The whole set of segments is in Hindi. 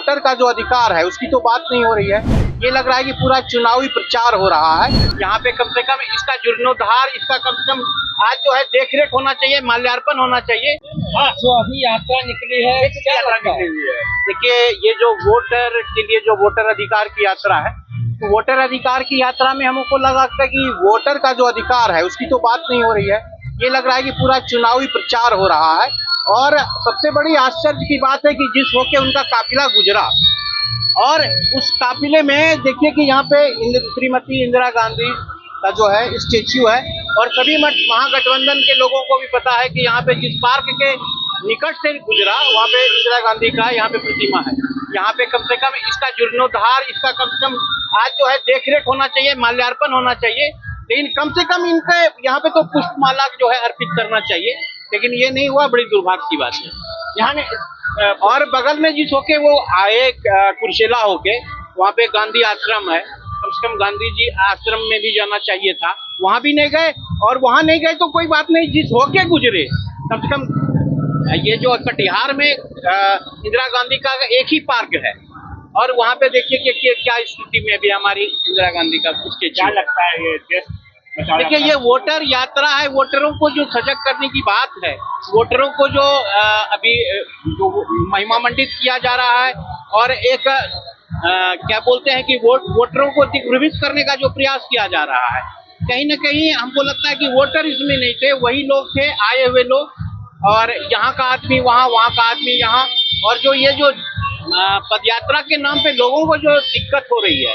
वोटर का जो अधिकार है उसकी तो बात नहीं हो रही है। ये लग रहा है कि पूरा चुनावी प्रचार हो रहा है। यहाँ पे कम से कम इसका जीर्णोद्धार, इसका कम से कम आज जो है देखरेख होना चाहिए, माल्यार्पण होना चाहिए। जो अभी यात्रा निकली है, क्या यात्रा निकली हुई है? देखिए, ये जो वोटर के लिए जो वोटर अधिकार की यात्रा है, तो वोटर अधिकार की यात्रा में हमको लगा कि वोटर का जो अधिकार है उसकी तो बात नहीं हो रही है। ये लग रहा है कि पूरा चुनावी प्रचार हो रहा है। और सबसे बड़ी आश्चर्य की बात है कि जिस होके उनका काफिला गुजरा, और उस काफिले में देखिए कि यहाँ पे श्रीमती इंदिरा गांधी का जो है स्टेच्यू है, और सभी महागठबंधन के लोगों को भी पता है कि यहाँ पे जिस पार्क के निकट से गुजरा वहाँ पे इंदिरा गांधी का यहाँ पे प्रतिमा है। यहाँ पे कम से कम इसका जीर्णोद्धार, इसका कम से कम आज जो है देखरेख होना चाहिए, माल्यार्पण होना चाहिए। लेकिन कम से कम इनके यहाँ पे तो पुष्पमाला जो है अर्पित करना चाहिए, लेकिन ये नहीं हुआ। बड़ी दुर्भाग्य की बात है। यहाँ और बगल में जिस होके वो आए कुर्सेला होके, वहाँ पे गांधी आश्रम है, कम से कम गांधी जी आश्रम में भी जाना चाहिए था, वहाँ भी नहीं गए। और वहाँ नहीं गए तो कोई बात नहीं, जिस होके गुजरे कम से कम ये जो कटिहार में इंदिरा गांधी का एक ही पार्क है, और वहाँ पे देखिए कि क्या स्थिति में भी हमारी इंदिरा गांधी का उसके क्या लगता है ये देश? देखिए, ये वोटर यात्रा है, वोटरों को जो सजग करने की बात है, वोटरों को जो अभी जो महिमा मंडित किया जा रहा है, और एक क्या बोलते हैं कि वोटरों को दिग्भ्रमित करने का जो प्रयास किया जा रहा है, कहीं ना कहीं हमको लगता है कि वोटर इसमें नहीं थे, वही लोग थे आए हुए लोग, और यहाँ का आदमी वहाँ, वहाँ का आदमी यहाँ। और जो ये जो पदयात्रा के नाम पे लोगों को जो दिक्कत हो रही है,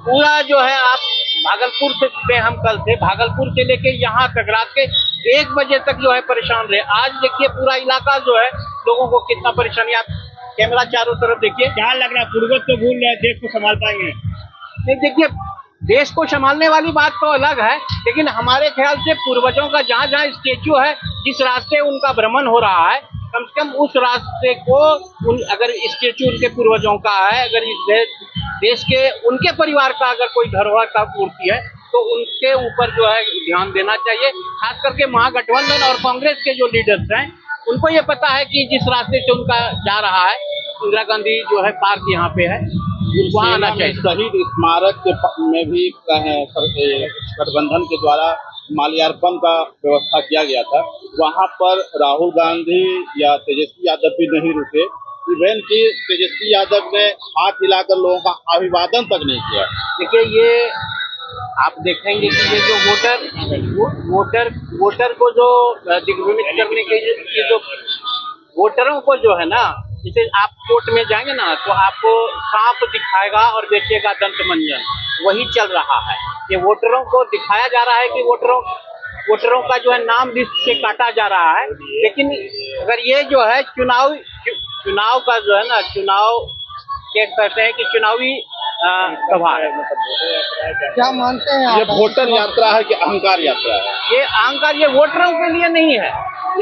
पूरा जो है, आप भागलपुर से हम कल थे, भागलपुर से लेके यहाँ तक रात के 1 बजे तक जो है परेशान रहे। आज देखिए पूरा इलाका जो है लोगों को कितना परेशानी। आप कैमरा चारों तरफ देखिए। क्या लग रहा है, पूर्वज तो भूल रहे, देश को संभाल पाएंगे? नहीं, देखिए, देश को संभालने वाली बात तो अलग है, लेकिन हमारे ख्याल से पूर्वजों का जहाँ जहाँ स्टेच्यू है, जिस रास्ते उनका भ्रमण हो रहा है, कम से कम उस रास्ते को अगर स्टेच्यू उनके पूर्वजों का है, अगर इस देश के उनके परिवार का अगर कोई धरोहर का मूर्ति है, तो उनके ऊपर जो है ध्यान देना चाहिए। खास करके महागठबंधन और कांग्रेस के जो लीडर्स हैं, उनको ये पता है कि जिस रास्ते से उनका जा रहा है इंदिरा गांधी जो है पार्क यहाँ पे है, वहाँ आना चाहिए। शहीद स्मारक में भी गठबंधन के द्वारा माल्यार्पण का व्यवस्था किया गया था, वहाँ पर राहुल गांधी या तेजस्वी यादव भी नहीं रुके। इवन कि तेजस्वी यादव ने हाथ हिलाकर लोगों का अभिवादन तक नहीं किया। देखिए, ये आप देखेंगे कि ये जो वोटर को जो दिग्भ्रमित करने के जो वोटरों को जो है ना, जैसे आप कोर्ट में जाएंगे ना तो आपको सांप दिखाएगा और देखिएगा दंत मंजन, वही चल रहा है। ये वोटरों को दिखाया जा रहा है कि वोटरों का जो है नाम लिस्ट से काटा जा रहा है। लेकिन अगर ये जो है चुनाव का जो है ना, चुनाव क्या कहते हैं कि चुनावी सभा है, क्या मानते हैं ये वोटर यात्रा है कि अहंकार यात्रा है? ये अहंकार, ये वोटरों के लिए नहीं है।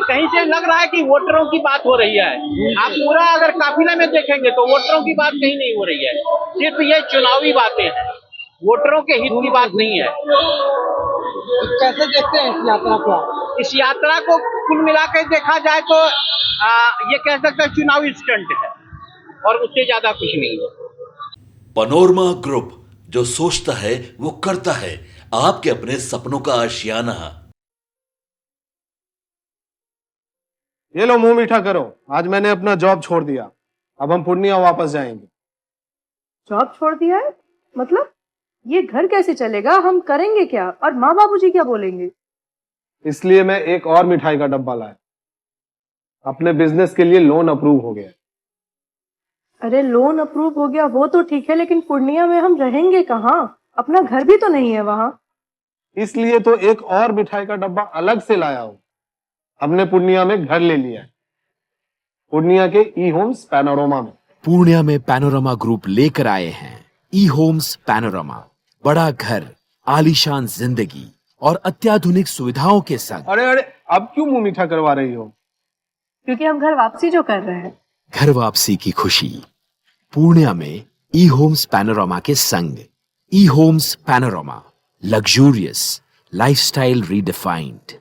कहीं से लग रहा है कि वोटरों की बात हो रही है। आप पूरा अगर काफिले में देखेंगे तो वोटरों की बात कहीं नहीं हो रही है, सिर्फ ये चुनावी बातें हैं, वोटरों के हित की बात नहीं है। कैसे देखते हैं इस यात्रा को? इस यात्रा को कुल मिलाकर देखा जाए तो ये कह सकते हैं चुनावी स्टंट है, और उससे ज्यादा कुछ नहीं है। पैनोरमा ग्रुप, जो सोचता है वो करता है। आपके अपने सपनों का आशियाना। ये लो, मुंह मीठा करो। आज मैंने अपना जॉब छोड़ दिया, अब हम पूर्णिया वापस जाएंगे। जॉब छोड़ दिया है? मतलब ये घर कैसे चलेगा? हम करेंगे क्या? और माँ बाबूजी क्या बोलेंगे? इसलिए मैं एक और मिठाई का डब्बा लाया। अपने बिजनेस के लिए लोन अप्रूव हो गया। अरे लोन अप्रूव हो गया वो तो ठीक है, लेकिन पूर्णिया में हम रहेंगे कहाँ? अपना घर भी तो नहीं है वहाँ। इसलिए तो एक और मिठाई का डब्बा अलग से लाया हूँ। हमने पूर्णिया में घर ले लिया है, पूर्णिया के ई होम्स पैनोरमा में। पूर्णिया में पैनोरमा ग्रुप लेकर आए हैं ई होम्स पैनोरमा। बड़ा घर, आलीशान जिंदगी और अत्याधुनिक सुविधाओं के संग। अरे अब क्यों मुंह मीठा करवा रही हो? क्योंकि हम घर वापसी जो कर रहे हैं। घर वापसी की खुशी पूर्णिया में ई होम्स पैनोरमा के संग। ई homes panorama, luxurious lifestyle redefined.